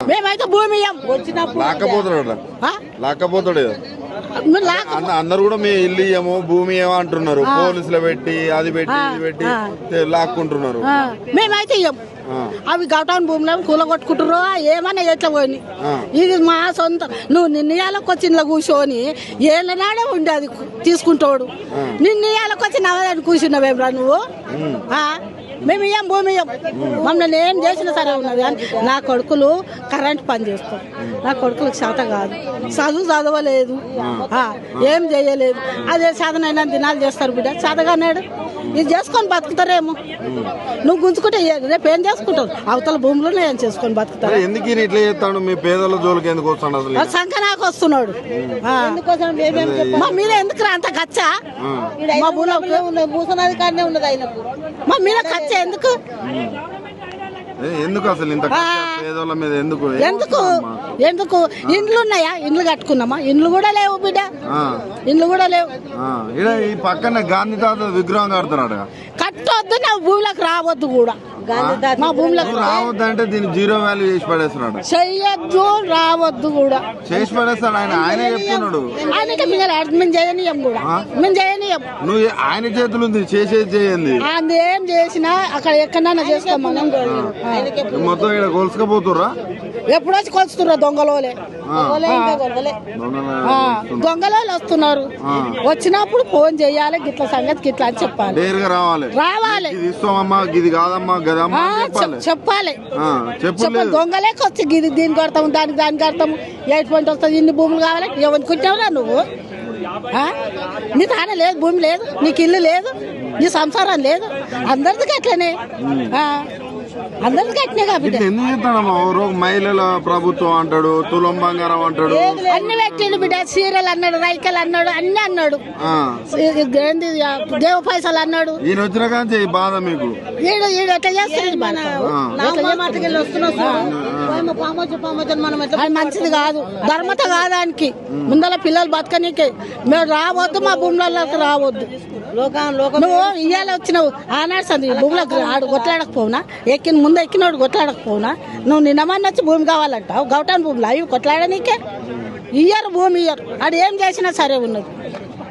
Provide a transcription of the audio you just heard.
మేమైతే భూమి వచ్చినప్పుడు లాక్కపోతాడు అందరు కూడా మీ ఇల్లు ఇయ్యము భూమి ఏమో అంటున్నారు. పోలీసులు పెట్టి అది పెట్టి ఇది పెట్టి లాక్కుంటున్నారు. మేమైతే ఇయ్యం. అవి గౌటౌన్ భూమిలో కూలగొట్టుకుంటారు ఏమన్నా ఎట్లా పోయి. ఇది మా సొంత. నువ్వు నిర్ణయాలకు వచ్చి ఇంట్లో కూర్చొని ఏళ్ళనాడే ఉండి అది తీసుకుంటాడు. నిర్ణయాలకు వచ్చి నవ్వదని కూర్చున్నావేమ్రా నువ్వు. మేము ఇయ్యం భూమి ఇయ్యం. మమ్మల్ని ఏం చేసినా సరే ఉన్నది. కానీ నా కొడుకులు కరెంట్ పని చేస్తాం. నా కొడుకులకు శాత కాదు. చదవలేదు, ఏం చేయలేదు. అదే సాధనైనా దినాలు చేస్తారు బిడ్డ. చదవగానేడు ఇది చేసుకొని బతుకుతారేమో. నువ్వు గుంజుకుంటే రేపు ఏం చేసుకుంటావు? అవతల భూములు ఏం చేసుకొని బతుకుతారు. ఎందుకు ఇట్లా చేస్తాడు? మీ పేదల జోలికి ఎందుకు వస్తాడు? సంకనాకు వస్తున్నాడు. మా మీద ఎందుకు అంత గచ్చా? మా భూసనాది కాడనే ఉన్నది ఆయనకు. మా మీద గచ్చ ఎందుకు? ఎందుకు అసలు ఇంత పేదోళ్ళ మీద ఎందుకు ఎందుకు ఎందుకు? ఇండ్లు ఉన్నాయా? ఇండ్లు కట్టుకున్నామా? ఇండ్లు కూడా లేవు బిడ్డ. ఇండ్లు కూడా లేవు. ఈ పక్కన గాంధీ తాత విగ్రహం కడుతున్నాడు. కట్టొద్దు. నా భూమిలోకి రావద్దు కూడా. మా భూమిలోకి రావద్దు అంటే దీన్ని జీరో వాల్యూ చేసి పడేస్తున్నాడు. చెయ్యొద్దు, రావద్దు కూడా చేసి పడేస్తాడు. ఆయన చెప్తున్నాడు. ఆయనకి మేము చేయనీయం కూడా. మేము చేయనీయం. నువ్వు ఆయన చేతులు ఉంది చేసేది చేయండి. అది ఏం చేసినా అక్కడ ఎక్కడన్నా చేసుకోమని మొత్తం ఇక్కడ కొలుసుకపోతుర్రా? ఎప్పుడు వచ్చి కొలుస్తుర్రా? దొంగలోలే దొంగలోలు వస్తున్నారు. వచ్చినప్పుడు ఫోన్ చెయ్యాలి. గిట్ల సంగతి గిట్లా అని చెప్పాలి. నేరుగా రావాలి. ఇస్తామమ్మా ఇది కాదమ్మా చెప్పాలి. దొంగలేక వచ్చి గిది దీనికి కడతాము దానికి కడతాము. 8 పాయింట్ వస్తుంది. ఇన్ని భూములు కావాలి. ఎవరికి కుట్టావురా నువ్వు? నీ తానే లేదు, భూమి లేదు, నీకు ఇల్లు లేదు, నీ సంసారం లేదు. అందరిది అట్లనే. అందరికి అట్నే కాబట్టి మహిళల ప్రభుత్వం అంటాడు, తులం బంగారం అంటాడు, అన్ని పెట్టిండు బిడ్డ. సీరియల్ అన్నాడు, రైకలు అన్నాడు, అన్ని అన్నాడు. దేవ పైసలు అన్నాడు. ఈయన వచ్చిన కానీ బాధ మీకు. ఈడు ఎట్లా చేస్తాడు? మంచిది కాదు. ధర్మత కాదానికి ముందర పిల్లలు బతకనీకే. మేము రావద్దు, మా భూములకి రావద్దు. నువ్వు ఇయ్యాల వచ్చినావు ఆనాడు సంది భూములకు కొట్లాడకపోవునా? ముందు ఎక్కినోడు కొట్లాడకపోవునా? నువ్వు నిన్నమని వచ్చి భూమి కావాలంటావు. గౌటౌన్ భూములు అవి కొట్లాడనీకే ఇయ్యరు. భూమి ఇయ్యరు. ఆడు ఏం చేసినా సరే ఉన్నది.